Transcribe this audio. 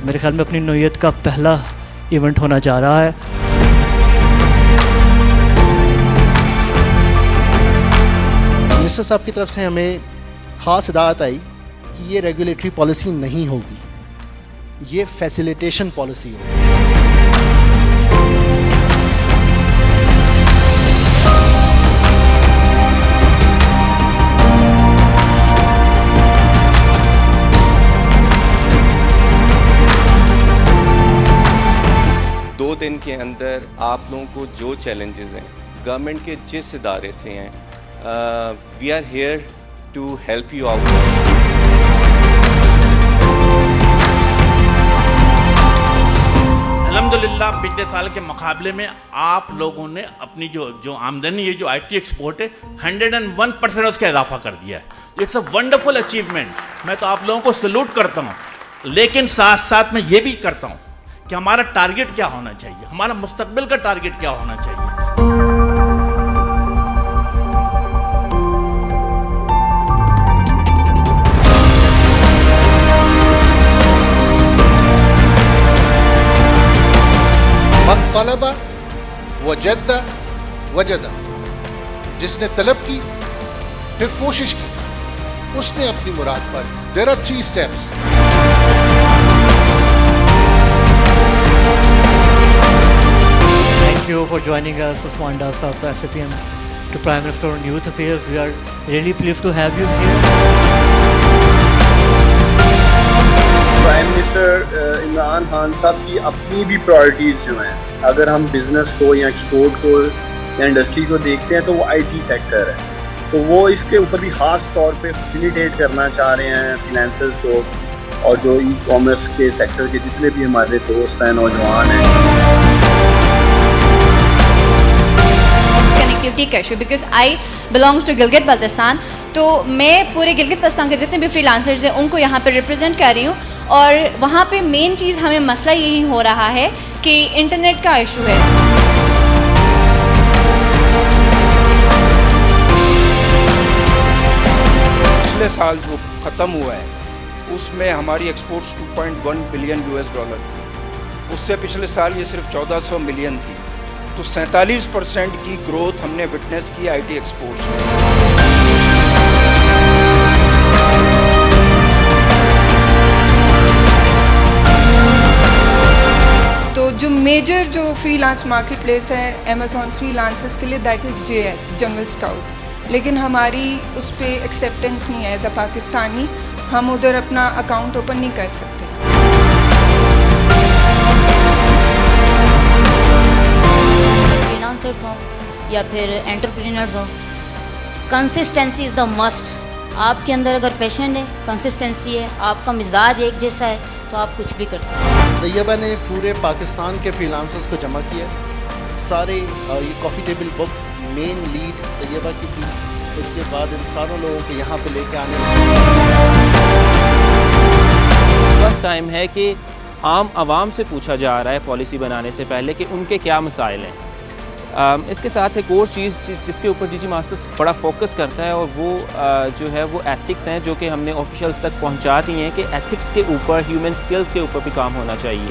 मेरे ख्याल में अपनी नौयत का पहला इवेंट होना जा रहा है। मिनिस्टर साहब की तरफ से हमें ख़ास हिदायत आई कि ये रेगुलेटरी पॉलिसी नहीं होगी, ये फैसिलिटेशन पॉलिसी होगी। इस 2 दिन के अंदर आप लोगों को जो चैलेंजेस हैं गवर्नमेंट के जिस इदारे से हैं, we are here to help you out. अल्हम्दुलिल्लाह पिछले साल के मुकाबले में आप लोगों ने अपनी जो आमदनी है, जो आईटी एक्सपोर्ट है, 101% उसका इजाफा कर दिया है। It's a wonderful achievement. मैं तो आप लोगों को सल्यूट करता हूँ, लेकिन साथ साथ मैं ये भी करता हूँ कि हमारा टारगेट क्या होना चाहिए, हमारा मुस्तकबिल का टारगेट क्या होना चाहिए। तलबा वजदा वजदा, जिसने तलब की फिर कोशिश की उसने अपनी मुराद पर। There are 3 steps. Thank you for joining us, Usman Das of the SAPM to Prime Minister on Youth Affairs. We are really pleased to have you here. Prime minister Imran Khan साहब की अपनी भी प्रायोरिटीज़ जो हैं, अगर हम बिज़नेस को या एक्सपोर्ट को या इंडस्ट्री को देखते हैं तो वो आईटी सेक्टर है, तो वो इसके ऊपर भी ख़ास तौर पे फैसिलिटेट करना चाह रहे हैं फाइनेंसर्स को, और जो ई कॉमर्स के सेक्टर के जितने भी हमारे दोस्त हैं, नौजवान हैं। कनेक्टिविटी का issue, because I belongs to Gilgit Baltistan, तो मैं पूरे गिलगित बल्तिस्तान के जितने भी फ्रीलांसर्स हैं उनको यहाँ पर रिप्रेजेंट कर रही हूँ, और वहाँ पे मेन चीज़ हमें मसला यही हो रहा है कि इंटरनेट का इशू है। पिछले साल जो ख़त्म हुआ है उसमें हमारी एक्सपोर्ट्स 2.1 बिलियन US डॉलर थी, उससे पिछले साल ये सिर्फ 1400 मिलियन थी, तो 47% की ग्रोथ हमने विटनेस की आईटी एक्सपोर्ट्स में। तो जो मेजर जो फ्रीलांस मार्केट प्लेस है अमेज़ॉन फ्रीलांसर्स के लिए, that is JS jungle scout, लेकिन हमारी उस पर एक्सेप्टेंस नहीं है एज अ पाकिस्तानी, हम उधर अपना अकाउंट ओपन नहीं कर सकते। फ्रीलांसर्स हों या फिर एंटरप्रेन्योर्स हों, कंसिस्टेंसी इज़ द मस्ट। आपके अंदर अगर पैशन है, कंसिस्टेंसी है, आपका मिजाज एक जैसा है, तो आप कुछ भी कर सकते हैं। तैयबा ने पूरे पाकिस्तान के फ्रीलांसर्स को जमा किया। सारे ये coffee table book main lead Tayyaba की थी। इसके बाद इन सारों लोगों को यहाँ पे लेके आने फर्स्ट टाइम है कि आम आवाम से पूछा जा रहा है पॉलिसी बनाने से पहले कि उनके क्या मसाइल हैं। इसके साथ एक और चीज़ जिसके ऊपर DG मास्टर्स बड़ा फोकस करता है, और वो जो है वो एथिक्स हैं, जो कि हमने ऑफिशियल तक पहुंचा दी हैं कि एथिक्स के ऊपर, ह्यूमन स्किल्स के ऊपर भी काम होना चाहिए।